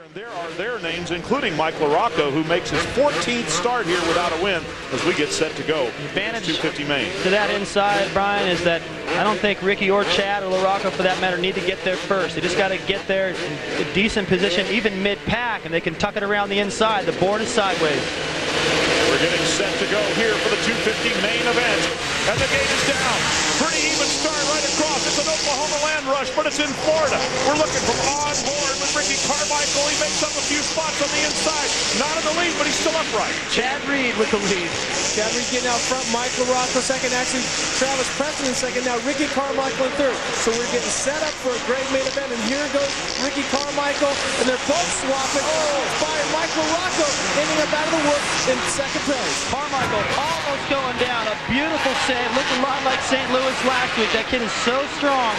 And there are their names, including Mike LaRocco, who makes his 14th start here without a win as we get set to go. Advantage 250 main. to that inside, Brian, is that I don't think Ricky or Chad or LaRocco, for that matter, need to get there first. They just got to get there in a decent position, even mid-pack, and they can tuck it around the inside. The board is sideways. We're getting set to go here for the 250 main event. And the gate is down. Pretty even start right across. It's an Oklahoma land rush, but it's in Florida. We're looking from on board with Ricky Carmichael. He makes up a few spots on the inside. Not in the lead, but he's still upright. Chad Reed with the lead. Chad Reed getting out front. Mike LaRocco second. Actually, Travis Preston in second. Now Ricky Carmichael in third. So we're getting set up for a great main event. And here goes Ricky Carmichael. And they're both swapping. Oh, it's by Mike LaRocco ending up out of the wood in second place. Carmichael almost going down. A beautiful save. Looked a lot like St. Louis last week. That kid is so strong.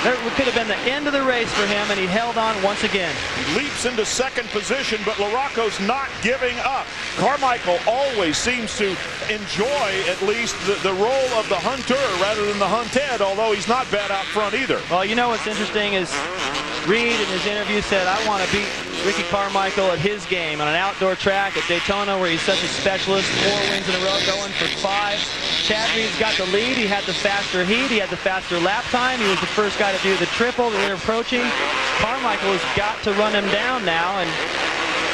That could have been the end of the race for him, and he held on once again. He leaps into second position, but LaRocco's not giving up. Carmichael always seems to enjoy at least the role of the hunter rather than the hunted, although he's not bad out front either. Well, you know what's interesting is Reed in his interview said, I want to beat Ricky Carmichael at his game on an outdoor track at Daytona where he's such a specialist. 4 wins in a row, going for 5. Chad Reed's got the lead. He had the faster heat. He had the faster lap time. He was the first guy to do the triple. They're approaching. Carmichael has got to run him down now, and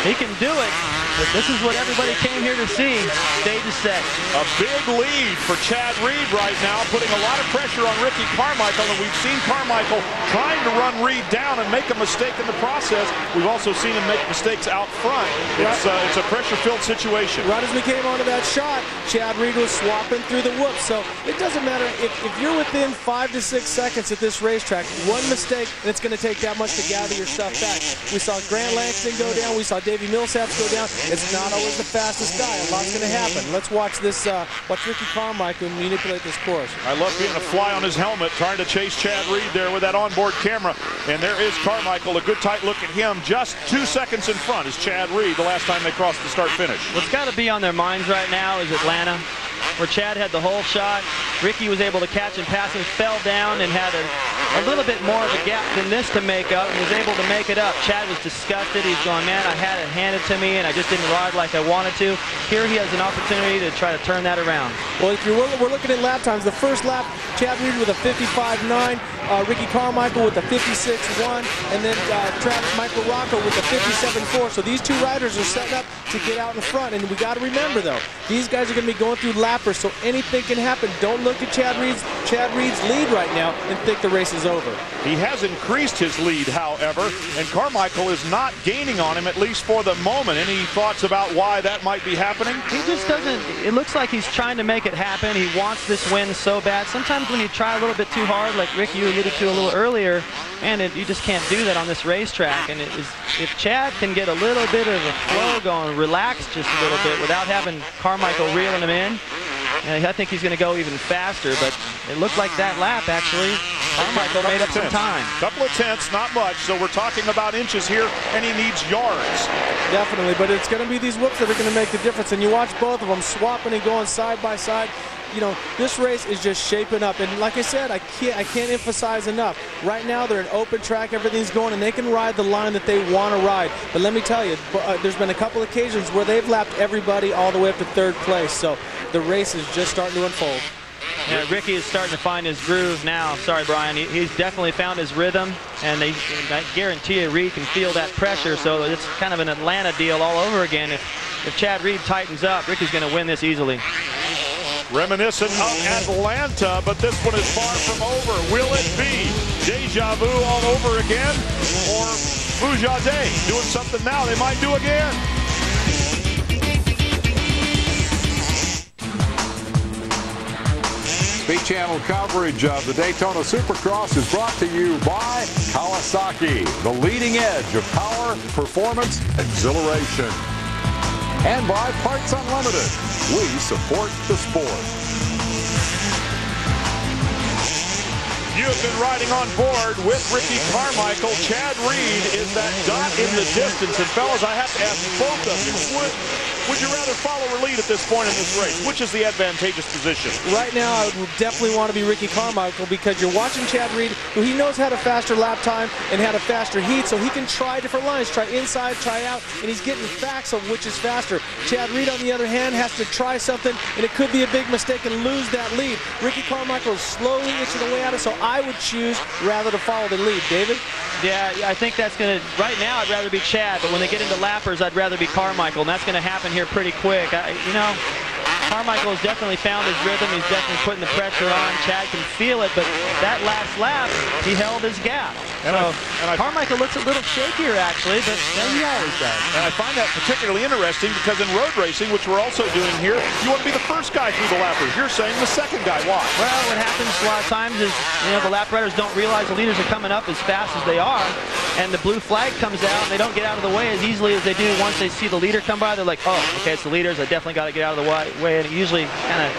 he can do it. But this is what everybody came here to see. Stage is set. A big lead for Chad Reed right now, putting a lot of pressure on Ricky Carmichael, and we've seen Carmichael trying to run Reed down and make a mistake in the process. We've also seen him make mistakes out front. It's a pressure-filled situation. Right as we came onto that shot, Chad Reed was swapping through the whoops. So it doesn't matter if you're within 5 to 6 seconds at this racetrack, one mistake, and it's going to take that much to gather your stuff back. We saw Grant Langston go down. We saw Davey Millsaps go down. It's not always the fastest guy. A lot's going to happen. Let's watch this. Watch Ricky Carmichael manipulate this course. I love being a fly on his helmet, trying to chase Chad Reed there with that onboard camera. And there is Carmichael. A good tight look at him. Just 2 seconds in front is Chad Reed the last time they crossed the start-finish. What's got to be on their minds right now is Atlanta, where Chad had the whole shot. Ricky was able to catch and pass him, fell down, and had a little bit more of a gap than this to make up, and was able to make it up. Chad was disgusted. He's going, man, I had it handed to me, and I just didn't ride like I wanted to. Here he has an opportunity to try to turn that around. Well, if we're looking at lap times, the first lap, Chad Reed with a 55.9, Ricky Carmichael with a 56.1, and then Mike LaRocco with a 57.4. So these two riders are setting up to get out in front, and we got to remember, though, these guys are going to be going through lappers, so anything can happen. Don't look at Chad Reed's lead right now and think the race is over. He has increased his lead, however, and Carmichael is not gaining on him, at least for the moment. Any thoughts about why that might be happening? He just doesn't. It looks like he's trying to make it happen. He wants this win so bad. Sometimes when you try a little bit too hard, like Rick, you alluded to a little earlier, and you just can't do that on this racetrack. And if Chad can get a little bit of a flow going, relax just a little bit without having Carmichael reeling him in, I think he's going to go even faster. But it looked like that lap, actually, Carmichael made up some time. Couple of tenths, not much. So we're talking about inches here, and he needs yards. Definitely, but it's going to be these whoops that are going to make the difference. And you watch both of them swapping and going side by side. You know, this race is just shaping up, and like I said, I can't emphasize enough. Right now, they're an open track, everything's going, and they can ride the line that they want to ride. But let me tell you, there's been a couple occasions where they've lapped everybody all the way up to 3rd place. So the race is just starting to unfold. Yeah, Ricky is starting to find his groove now. Sorry, Brian. He's definitely found his rhythm, and I guarantee you Reed can feel that pressure. So it's kind of an Atlanta deal all over again. If Chad Reed tightens up, Ricky's going to win this easily. Reminiscent of Atlanta, but this one is far from over. Will it be deja vu all over again, or Fujade doing something now they might do again? Speed Channel coverage of the Daytona Supercross is brought to you by Kawasaki, the leading edge of power, performance, exhilaration. And by Parts Unlimited. We support the sport. You have been riding on board with Ricky Carmichael. Chad Reed is that dot in the distance. And fellas, I have to ask both of you, would you rather follow or lead at this point in this race? Which is the advantageous position? Right now, I would definitely want to be Ricky Carmichael because you're watching Chad Reed, who he knows had a faster lap time and had a faster heat, so he can try different lines, try inside, try out, and he's getting facts of which is faster. Chad Reed, on the other hand, has to try something, and it could be a big mistake and lose that lead. Ricky Carmichael is slowly itching away at it, so I would choose rather to follow the lead. David? Yeah, I think that's going to, right now I'd rather be Chad, but when they get into lappers, I'd rather be Carmichael, and that's going to happen here pretty quick. You know, Carmichael has definitely found his rhythm. He's definitely putting the pressure on. Chad can feel it, but that last lap, he held his gap. Carmichael looks a little shakier, actually, but he always does. And I find that particularly interesting because in road racing, which we're also doing here, you want to be the first guy through the lappers. You're saying the second guy. Why? Well, what happens a lot of times is, you know, the lap riders don't realize the leaders are coming up as fast as they are, and the blue flag comes out, and they don't get out of the way as easily as they do once they see the leader come by. They're like, oh, okay, it's the leaders. I definitely got to get out of the way, and it usually kind of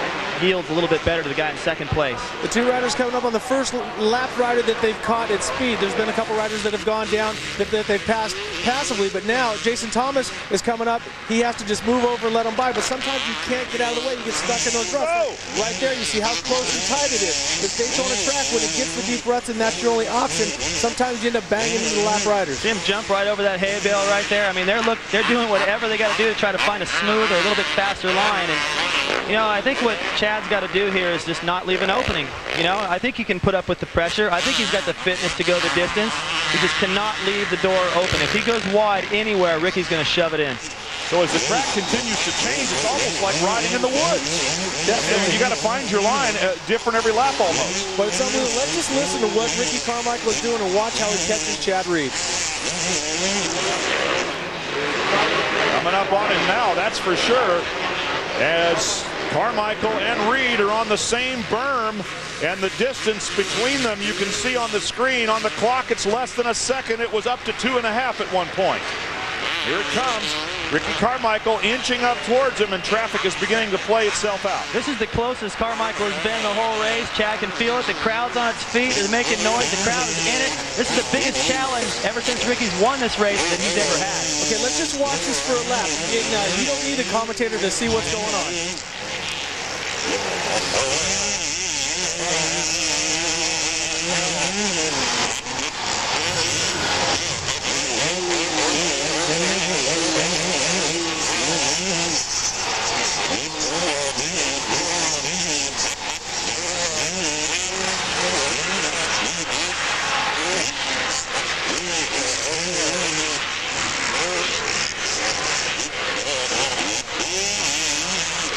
yields a little bit better to the guy in second place. The two riders coming up on the first lap rider that they've caught at speed. There's been a couple riders that have gone down that they've passed passively, but now Jason Thomas is coming up. He has to just move over and let them by, but sometimes you can't get out of the way. You get stuck in those ruts. Oh. Right there, you see how close and tight it is. The Daytona track, when it gets the deep ruts and that's your only option, sometimes you end up banging into the lap riders. See him jump right over that hay bale right there. I mean, they're doing whatever they got to do to try to find a smooth or a little bit faster line. And you know, I think what Chad's got to do here is just not leave an opening. You know, I think he can put up with the pressure. I think he's got the fitness to go the distance. He just cannot leave the door open. If he goes wide anywhere, Ricky's going to shove it in. So as the track continues to change, it's almost like riding in the woods. Definitely. You got to find your line different every lap almost. But it's unbelievable. Let's just listen to what Ricky Carmichael is doing and watch how he catches Chad Reed. Coming up on him now, that's for sure. As Carmichael and Reed are on the same berm, and the distance between them you can see on the screen. On the clock, it's less than a second. It was up to 2.5 at one point. Here it comes. Ricky Carmichael inching up towards him, and traffic is beginning to play itself out. This is the closest Carmichael has been the whole race. Chad can feel it. The crowd's on its feet. It's making noise. The crowd is in it. This is the biggest challenge ever since Ricky's won this race that he's ever had. Okay, let's just watch this for a lap. You don't need a commentator to see what's going on.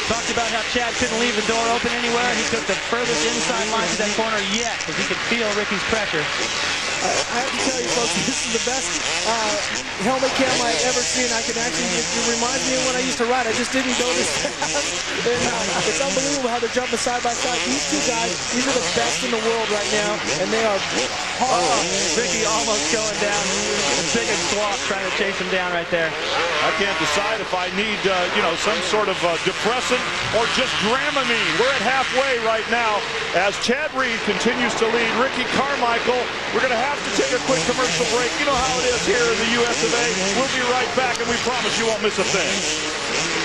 Talked about how Chad couldn't leave the door open anywhere. He took the furthest inside line to that corner yet because he could feel Ricky's pressure. I have to tell you, folks, this is the best helmet cam I've ever seen. I can actually, it reminds me of when I used to ride. I just didn't go this fast. And, it's unbelievable how they're jumping side by side. These two guys, these are the best in the world right now, and they are hard. Ricky almost going down. The biggest swap trying to chase him down right there. I can't decide if I need, some sort of depressant or just Dramamine. We're at halfway right now as Chad Reed continues to lead Ricky Carmichael. We're going to have to take a quick commercial break. You know how it is here in the US of A. We'll be right back, and we promise you won't miss a thing.